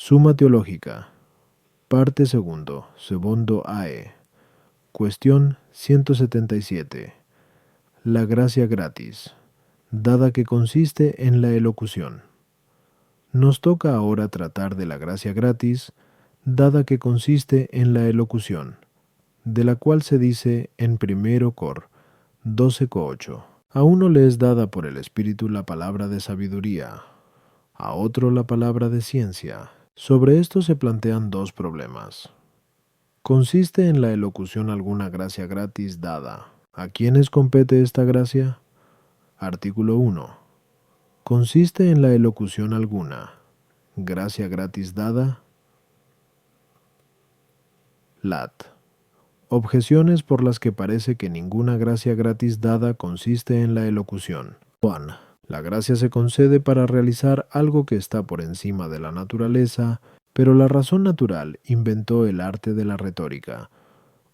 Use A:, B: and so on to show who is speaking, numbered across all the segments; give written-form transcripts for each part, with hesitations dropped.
A: Suma Teológica, parte segundo AE, cuestión 177. La gracia gratis, dada que consiste en la elocución. Nos toca ahora tratar de la gracia gratis, dada que consiste en la elocución, de la cual se dice en 1 Cor 12:8. A uno le es dada por el Espíritu la palabra de sabiduría, a otro la palabra de ciencia. Sobre esto se plantean dos problemas. ¿Consiste en la elocución alguna gracia gratis dada? ¿A quiénes compete esta gracia? Artículo 1. ¿Consiste en la elocución alguna gracia gratis dada? Lat. Objeciones por las que parece que ninguna gracia gratis dada consiste en la elocución. 1. La gracia se concede para realizar algo que está por encima de la naturaleza, pero la razón natural inventó el arte de la retórica,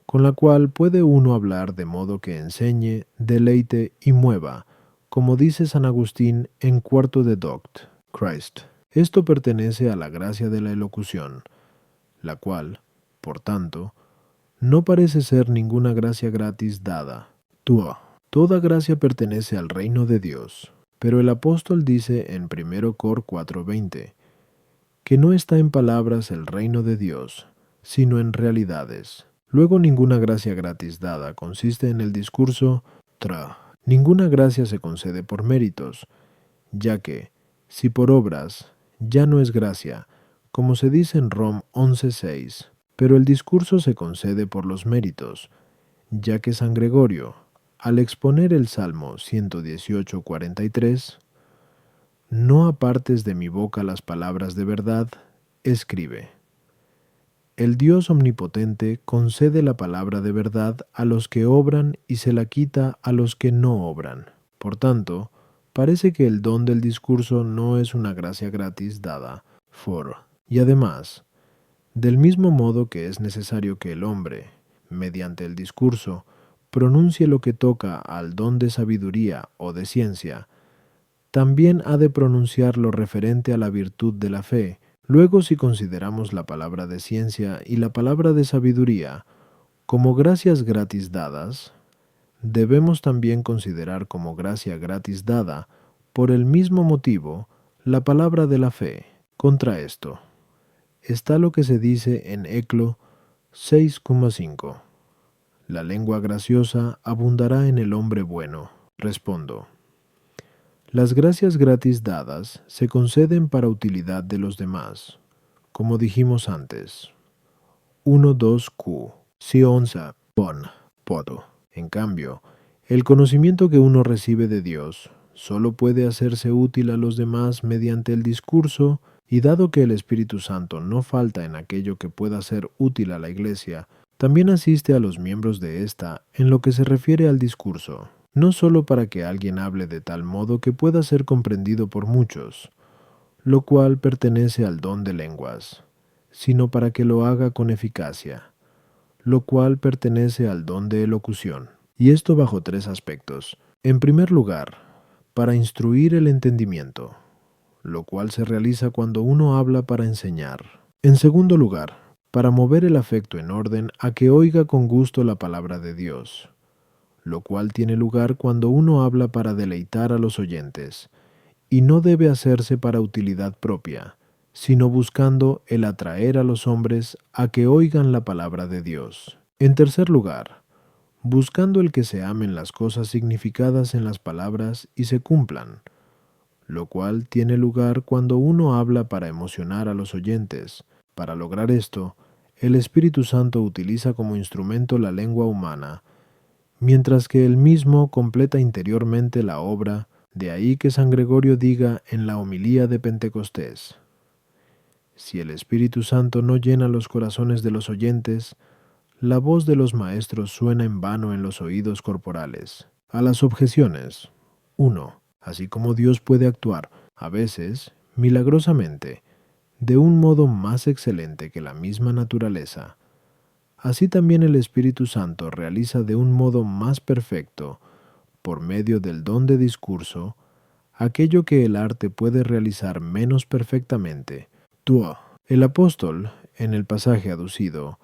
A: con la cual puede uno hablar de modo que enseñe, deleite y mueva, como dice San Agustín en Cuarto de Doct, Christ. Esto pertenece a la gracia de la elocución, la cual, por tanto, no parece ser ninguna gracia gratis dada. 2. Toda gracia pertenece al reino de Dios, pero el apóstol dice en 1 Cor 4:20 que no está en palabras el reino de Dios, sino en realidades. Luego ninguna gracia gratis dada consiste en el discurso tra. Ninguna gracia se concede por méritos, ya que, si por obras, ya no es gracia, como se dice en Rom 11:6, pero el discurso se concede por los méritos, ya que San Gregorio, al exponer el Salmo 118:43, no apartes de mi boca las palabras de verdad, escribe: el Dios omnipotente concede la palabra de verdad a los que obran y se la quita a los que no obran. Por tanto, parece que el don del discurso no es una gracia gratis dada, y además, del mismo modo que es necesario que el hombre, mediante el discurso, pronuncie lo que toca al don de sabiduría o de ciencia, también ha de pronunciar lo referente a la virtud de la fe. Luego, si consideramos la palabra de ciencia y la palabra de sabiduría como gracias gratis dadas, debemos también considerar como gracia gratis dada, por el mismo motivo, la palabra de la fe. Contra esto está lo que se dice en Eclo 6,5. La lengua graciosa abundará en el hombre bueno. Respondo: las gracias gratis dadas se conceden para utilidad de los demás, como dijimos antes. 1.2q. Si onza, pon, poto. En cambio, el conocimiento que uno recibe de Dios solo puede hacerse útil a los demás mediante el discurso, y dado que el Espíritu Santo no falta en aquello que pueda ser útil a la Iglesia, también asiste a los miembros de ésta en lo que se refiere al discurso, no solo para que alguien hable de tal modo que pueda ser comprendido por muchos, lo cual pertenece al don de lenguas, sino para que lo haga con eficacia, lo cual pertenece al don de elocución. Y esto bajo tres aspectos. En primer lugar, para instruir el entendimiento, lo cual se realiza cuando uno habla para enseñar. En segundo lugar, para mover el afecto en orden a que oiga con gusto la palabra de Dios, lo cual tiene lugar cuando uno habla para deleitar a los oyentes, y no debe hacerse para utilidad propia, sino buscando el atraer a los hombres a que oigan la palabra de Dios. En tercer lugar, buscando el que se amen las cosas significadas en las palabras y se cumplan, lo cual tiene lugar cuando uno habla para emocionar a los oyentes. Para lograr esto, el Espíritu Santo utiliza como instrumento la lengua humana, mientras que él mismo completa interiormente la obra. De ahí que San Gregorio diga en la homilía de Pentecostés: si el Espíritu Santo no llena los corazones de los oyentes, la voz de los maestros suena en vano en los oídos corporales. A las objeciones. 1. Así como Dios puede actuar, a veces, milagrosamente, de un modo más excelente que la misma naturaleza, así también el Espíritu Santo realiza de un modo más perfecto, por medio del don de discurso, aquello que el arte puede realizar menos perfectamente. 2. El apóstol, en el pasaje aducido,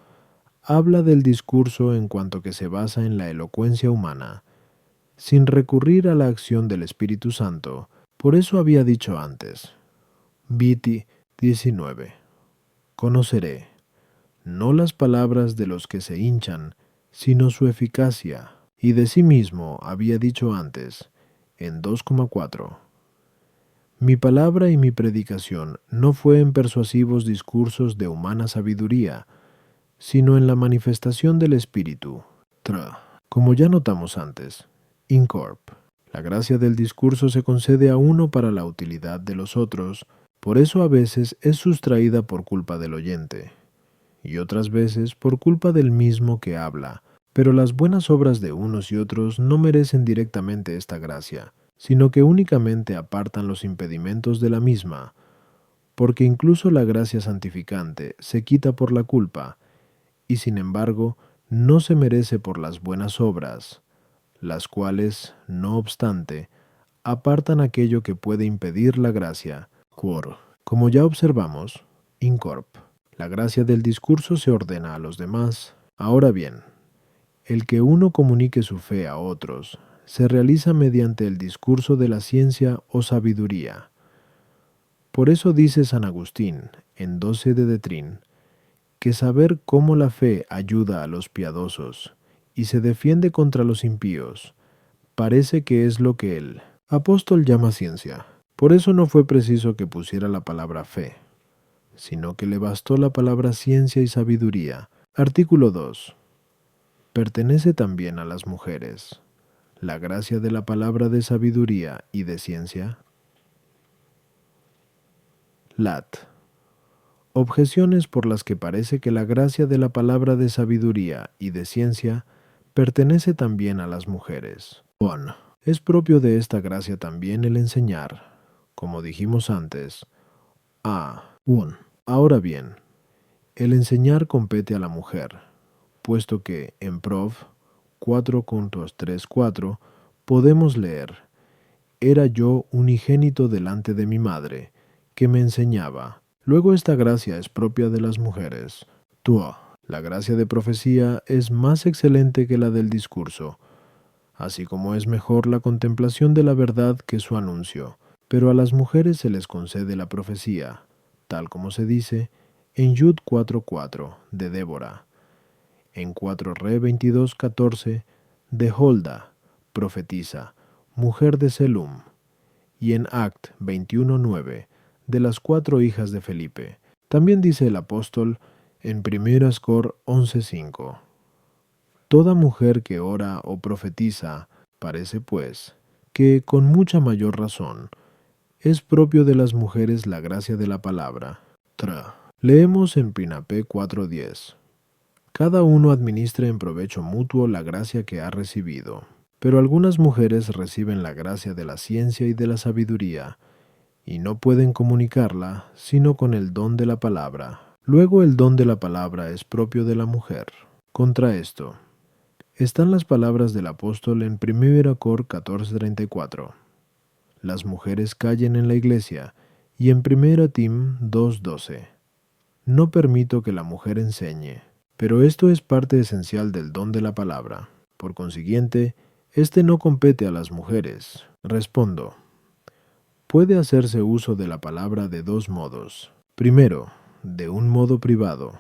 A: habla del discurso en cuanto que se basa en la elocuencia humana, sin recurrir a la acción del Espíritu Santo. Por eso había dicho antes, Viti 19, conoceré, no las palabras de los que se hinchan, sino su eficacia. Y de sí mismo había dicho antes, en 2,4, mi palabra y mi predicación no fue en persuasivos discursos de humana sabiduría, sino en la manifestación del Espíritu. Como ya notamos antes, Incorp. La gracia del discurso se concede a uno para la utilidad de los otros, por eso a veces es sustraída por culpa del oyente, y otras veces por culpa del mismo que habla, pero las buenas obras de unos y otros no merecen directamente esta gracia, sino que únicamente apartan los impedimentos de la misma, porque incluso la gracia santificante se quita por la culpa, y sin embargo no se merece por las buenas obras, las cuales, no obstante, apartan aquello que puede impedir la gracia. Como ya observamos, Incorp. La gracia del discurso se ordena a los demás. Ahora bien, el que uno comunique su fe a otros se realiza mediante el discurso de la ciencia o sabiduría. Por eso dice San Agustín, en 12 de Detrín, que saber cómo la fe ayuda a los piadosos y se defiende contra los impíos, parece que es lo que el apóstol llama ciencia. Por eso no fue preciso que pusiera la palabra fe, sino que le bastó la palabra ciencia y sabiduría. Artículo 2. Pertenece también a las mujeres la gracia de la palabra de sabiduría y de ciencia. Lat. Objeciones por las que parece que la gracia de la palabra de sabiduría y de ciencia pertenece también a las mujeres. 1. Es propio de esta gracia también el enseñar, como dijimos antes. 1. Ahora bien, el enseñar compete a la mujer, puesto que en Prov 4.3.4 podemos leer, era yo unigénito delante de mi madre, que me enseñaba. Luego esta gracia es propia de las mujeres. La gracia de profecía es más excelente que la del discurso, así como es mejor la contemplación de la verdad que su anuncio. Pero a las mujeres se les concede la profecía, tal como se dice en Yud 4.4 de Débora, en 4 Re 22.14 de Holda, profetiza, mujer de Selum, y en Act 21.9 de las 4 hijas de Felipe. También dice el apóstol en 1 Cor 11.5. Toda mujer que ora o profetiza, parece pues, que con mucha mayor razón, es propio de las mujeres la gracia de la palabra. Leemos en Pinape 4.10. Cada uno administra en provecho mutuo la gracia que ha recibido. Pero algunas mujeres reciben la gracia de la ciencia y de la sabiduría, y no pueden comunicarla sino con el don de la palabra. Luego el don de la palabra es propio de la mujer. Contra esto están las palabras del apóstol en 1 Cor 14.34. Las mujeres callen en la iglesia, y en 1 Tim 2.12. No permito que la mujer enseñe, pero esto es parte esencial del don de la palabra. Por consiguiente, este no compete a las mujeres. Respondo. Puede hacerse uso de la palabra de dos modos. Primero, de un modo privado,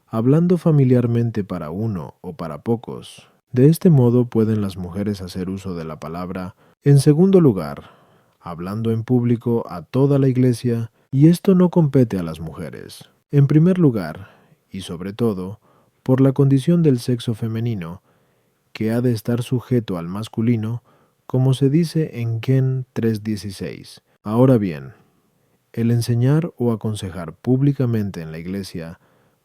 A: hablando familiarmente para uno o para pocos. De este modo pueden las mujeres hacer uso de la palabra. En segundo lugar, hablando en público a toda la iglesia, y esto no compete a las mujeres. En primer lugar, y sobre todo, por la condición del sexo femenino, que ha de estar sujeto al masculino, como se dice en Gen 3.16. Ahora bien, el enseñar o aconsejar públicamente en la iglesia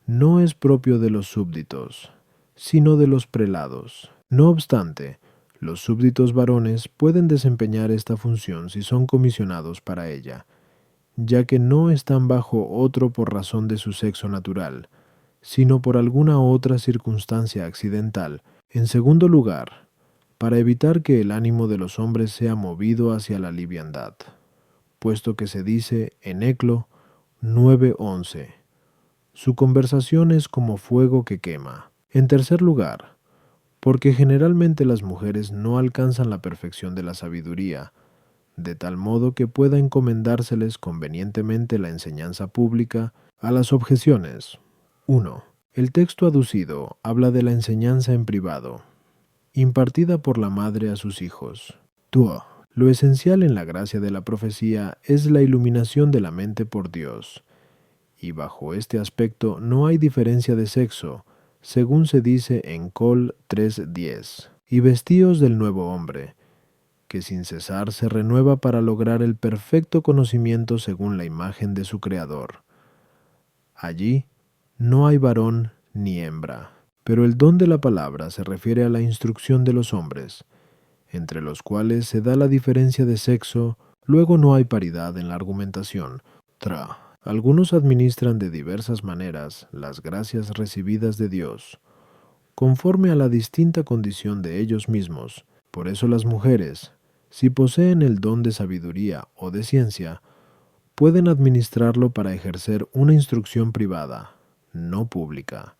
A: no es propio de los súbditos, sino de los prelados. No obstante, los súbditos varones pueden desempeñar esta función si son comisionados para ella, ya que no están bajo otro por razón de su sexo natural, sino por alguna otra circunstancia accidental. En segundo lugar, para evitar que el ánimo de los hombres sea movido hacia la liviandad, puesto que se dice en Eclo 9:11, Su conversación es como fuego que quema. En tercer lugar, porque generalmente las mujeres no alcanzan la perfección de la sabiduría, de tal modo que pueda encomendárseles convenientemente la enseñanza pública a las objeciones. 1. El texto aducido habla de la enseñanza en privado, impartida por la madre a sus hijos. 2. Lo esencial en la gracia de la profecía es la iluminación de la mente por Dios, y bajo este aspecto no hay diferencia de sexo, según se dice en Col 3:10. Y vestíos del nuevo hombre, que sin cesar se renueva para lograr el perfecto conocimiento según la imagen de su Creador. Allí no hay varón ni hembra, pero el don de la palabra se refiere a la instrucción de los hombres, entre los cuales se da la diferencia de sexo, luego no hay paridad en la argumentación. Algunos administran de diversas maneras las gracias recibidas de Dios, conforme a la distinta condición de ellos mismos. Por eso las mujeres, si poseen el don de sabiduría o de ciencia, pueden administrarlo para ejercer una instrucción privada, no pública.